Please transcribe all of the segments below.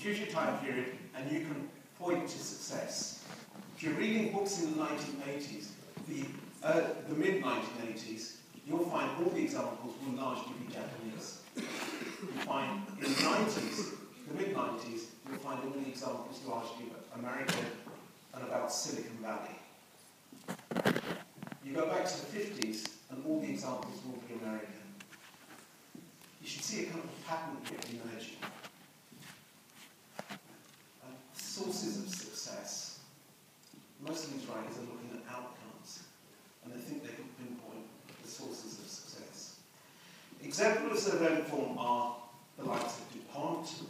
choose your time period, and you can point to success. If you're reading books in the 1980s, the mid-1980s, you'll find all the examples will largely be Japanese. You find in the 90s, the mid-90s, you'll find all the examples largely American and about Silicon Valley. You go back to the 50s, and all the examples will be American. You should see a kind of pattern here emerging. Sources of success. Most of these writers are looking at outcomes, and they think they can pinpoint the sources of success. Exemplars of N-form are the likes of DuPont,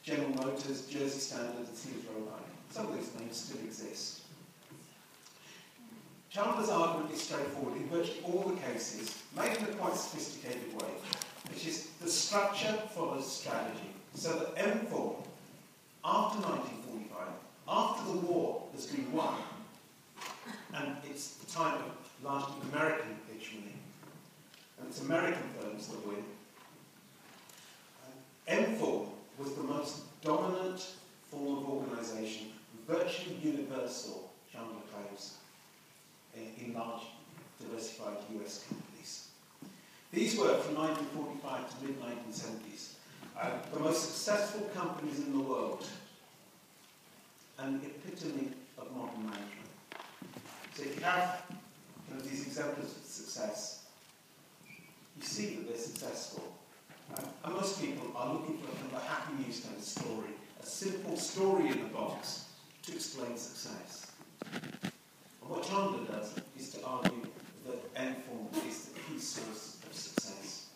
General Motors, Jersey Standard, and Siemens Roebuck. Some of these names still exist. Chandler's argument is straightforward in virtually all the cases, made in a quite sophisticated way, which is the structure follows strategy. So that M-form, after 1945, after the war has been won, and it's the time of largely American hegemony, and it's American firms that win, M-form was the most dominant form of organisation, virtually universal, Chandler claims, in large diversified US companies. These were, from 1945 to mid-1970s, the most successful companies in the world, and the epitome of modern management. So if you have these exemplars of success, you see that they're successful. And most people are looking for a happy news kind of story, a simple story in the box to explain success. And what Chandler does is to argue that N-form is the key source of success.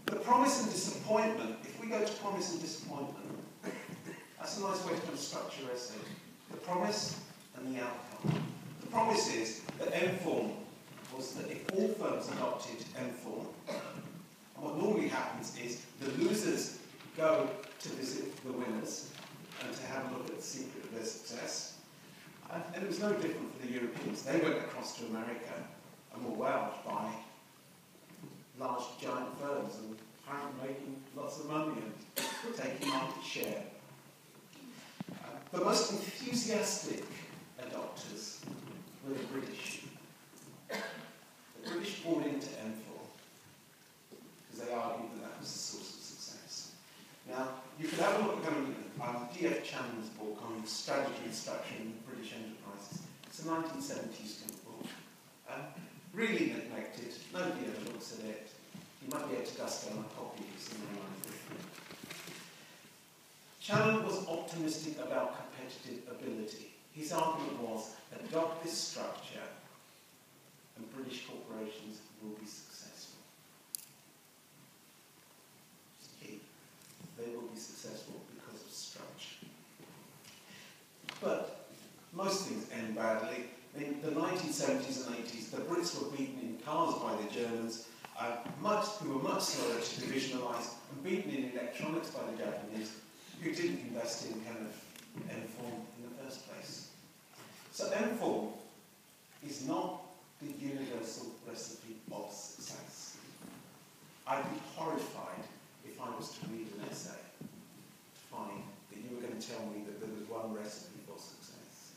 The promise and disappointment, if we go to promise and disappointment, that's a nice way to structure your essay. The promise and the outcome. The promise is that N-form was that if all firms adopted N-form, and what normally happens is the losers go to visit the winners and to have a look at the secret of their success. And it was no different for the Europeans. They went across to America and were wowed by large, giant firms and apparently making lots of money and taking market share. The most enthusiastic adopters were the British. The British bought into M4 because they argued that that was the source of success. Now, you could have a look at D.F. Channon's book on strategy and structure in British enterprises. It's a 1970s kind of book. Really neglected. Nobody ever looks at it. You might be able to dust down a copy of something like this. Channon was optimistic about competitive ability. His argument was, adopt this structure and British corporations will be successful. It's key. They will be successful because of structure. But most things end badly. In the 1970s and 80s, the Brits were beaten in cars by the Germans, who were much slower to divisionalise, and beaten in electronics by the Japanese, who didn't invest in kind of M-form in the first place. So M-form is not the universal recipe of success. I'd be horrified if I was to read an essay to find that you were going to tell me that there was one recipe for success.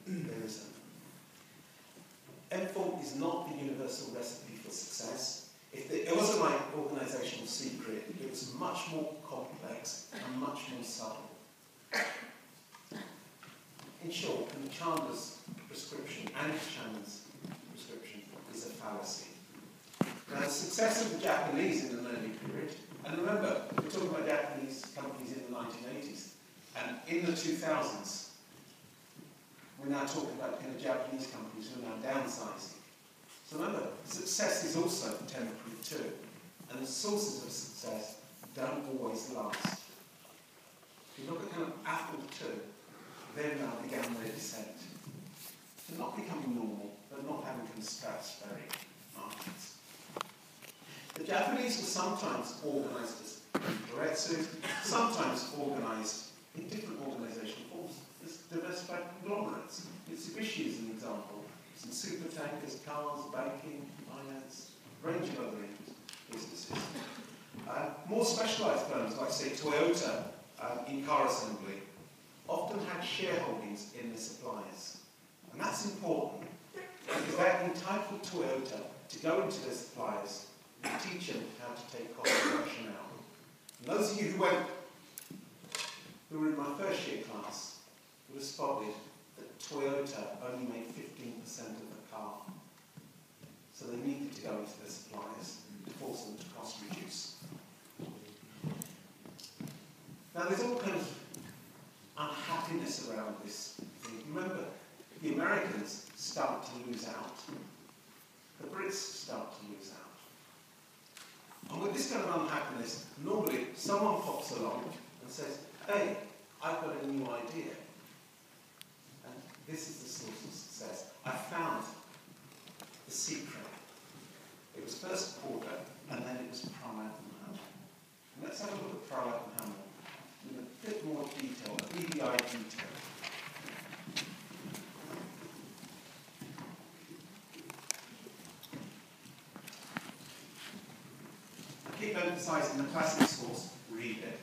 There isn't. M-form is not the universal recipe for success. If it wasn't my organisational secret, it was much more complex and much more subtle. In short, Chandler's prescription and Channon's prescription is a fallacy. Now, the success of the Japanese in an early period, and remember, we're talking about Japanese companies in the 1980s, and in the 2000s, we're now talking about kind of Japanese companies who are now downsizing. So remember, success is also temporary too, and the sources of success don't always last. If you look at kind of Apple too, they now began their descent. To not becoming normal, but not having kind of stratospheric markets. The Japanese were sometimes organised as keiretsu, sometimes organised in different organisational forms, as diversified conglomerates. Mitsubishi is an example. Some super tankers, cars, banking, finance, range of other businesses. More specialised firms like, say, Toyota in car assembly often had shareholdings in the suppliers. And that's important because that entitled Toyota to go into their suppliers and teach them how to take cost reduction out. And those of you who were in my first year class would have spotted that Toyota only made 15% of the car. So they needed to go into their suppliers to force them to cost reduce. Now there's all kind of unhappiness around this thing. Remember, the Americans start to lose out. The Brits start to lose out. And with this kind of unhappiness, normally someone pops along and says, hey, I've got a new idea. And this is the source of success. I found the secret. It was first Porter, and then it was Pratt & Hamel. And let's have a look at Pratt & Hamel with a bit more detail, a EDI detail. I keep emphasising the classic source, read it.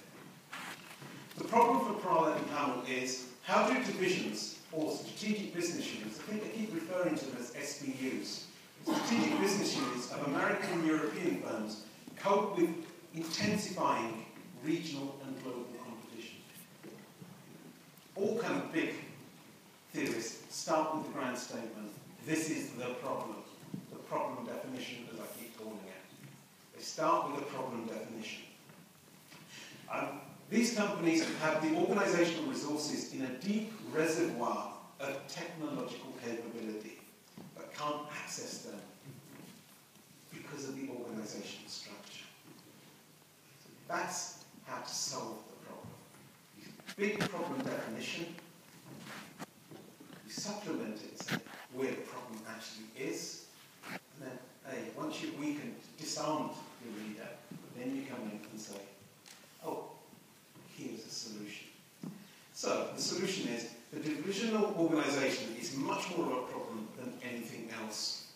The problem for Pratt & Hamel is, how do divisions or strategic business units, I think they keep referring to them as SBUs, strategic business units of American and European firms cope with intensifying regional and global competition. All kind of big theorists start with the grand statement, this is the problem definition, as I keep calling it. They start with a problem definition. These companies have the organizational resources in a deep reservoir of technological capability, but can't access them because of the organizational structure. That's how to solve the problem. Big problem definition, you supplement it where the problem actually is, and then, hey, once we can disarm the reader, then you come in and say, oh, here's a solution. So, the solution is, the divisional organisation is much more of a problem than anything else.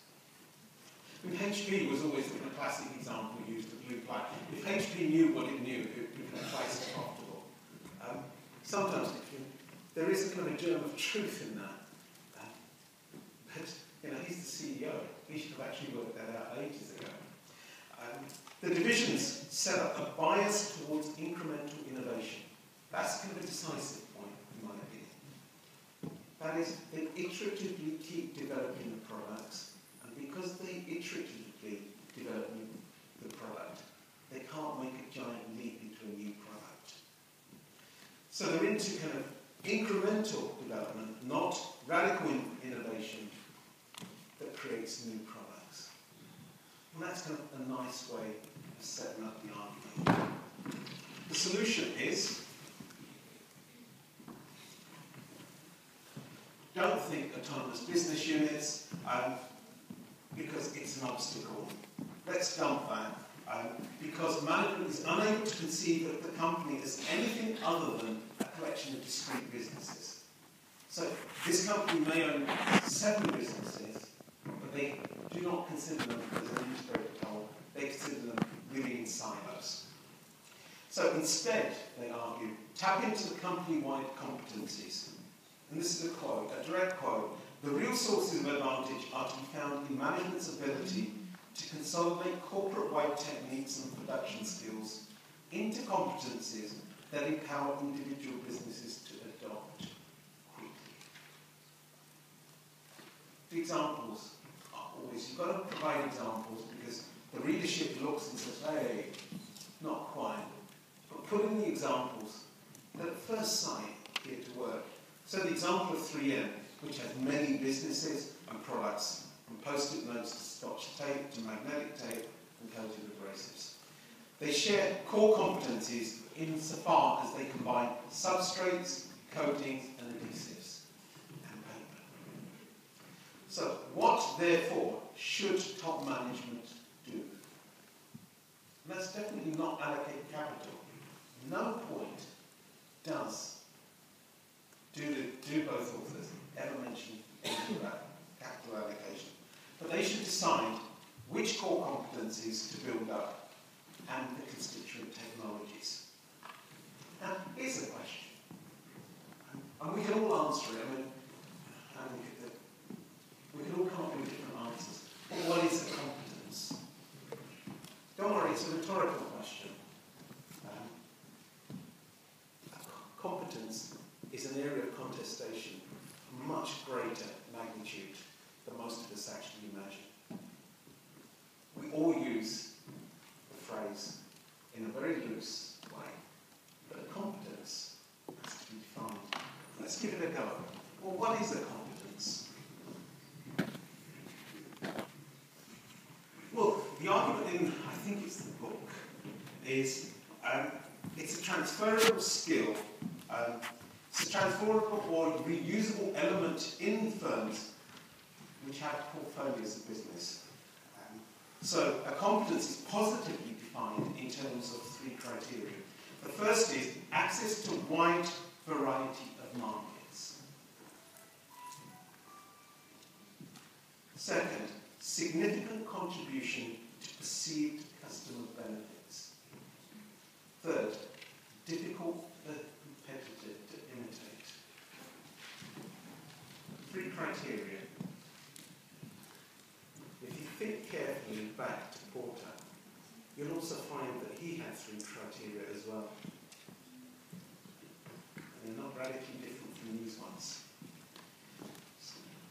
With HP was always the classic example used, the blue plaque. If HP knew what it knew, it would become twice as profitable. Sometimes there is a kind of a germ of truth in that. But he's the CEO. He should have actually worked that out ages ago. The divisions set up a bias towards incremental innovation. That's kind of a decisive point, in my opinion. That is, they iteratively keep developing the products, and because they iteratively develop the product, they can't make a giant leap into a new product. So they're into kind of incremental development, not radical innovation that creates new products. And that's kind of a nice way of setting up the argument. The solution is, don't think autonomous business units because it's an obstacle. Let's dump that because management is unable to conceive of the company as anything other than a collection of discrete businesses. So this company may own 7 businesses, but they do not consider them as an integrated whole. They consider them living in silos. So instead, they argue, tap into the company-wide competencies. And this is a quote, a direct quote. The real sources of advantage are to be found in management's ability to consolidate corporate-wide techniques and production skills into competencies that empower individual businesses to adopt quickly. The examples are always, you've got to provide examples because the readership looks and says, hey, not quite. But put in the examples that at first sight appear to work. So the example of 3M, which has many businesses and products, from post-it notes to Scotch tape to magnetic tape and coated abrasives. They share core competencies insofar as they combine substrates, coatings, and adhesives, and paper. So what, therefore, should top management do? And that's definitely not allocate capital. No point does do both authors ever mention anything about capital allocation. But they should decide which core competencies to build up and the constituent technologies. Now, here's answer it. I mean, we can all come up with different answers. But what is a competence? Don't worry, it's a rhetorical question. Competence is an area of contestation of much greater magnitude than most of us actually imagine. We all use the phrase in a very loose way, but a competence has to be defined. Let's give it a go. Well, what is a competence? Well, the argument in, I think it's the book, is it's a transferable skill. It's a transferable or reusable element in firms which have portfolios of business. So a competence is positively defined in terms of three criteria. The first is access to a wide variety of markets. Second, significant contribution to perceived customer benefits. Third, difficult but competitive to imitate. Three criteria. If you think carefully back to Porter, you'll also find that he had three criteria as well. And they're not radically different from these ones.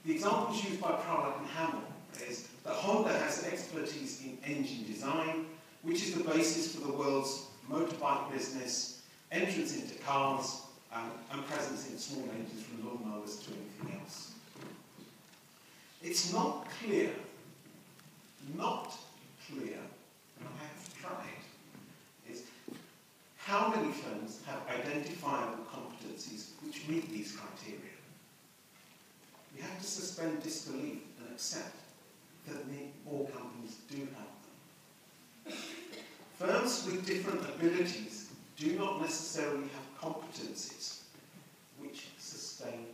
The examples used by Prowler and Hamill is that Honda has an expertise in engine design, which is the basis for the world's motorbike business, entrance into cars, and presence in small engines from lawnmowers to anything else. It's not clear, and I have tried, is how many firms have identifiable competencies which meet these criteria. We have to suspend disbelief and accept that all companies do have them. Firms with different abilities do not necessarily have competencies which sustain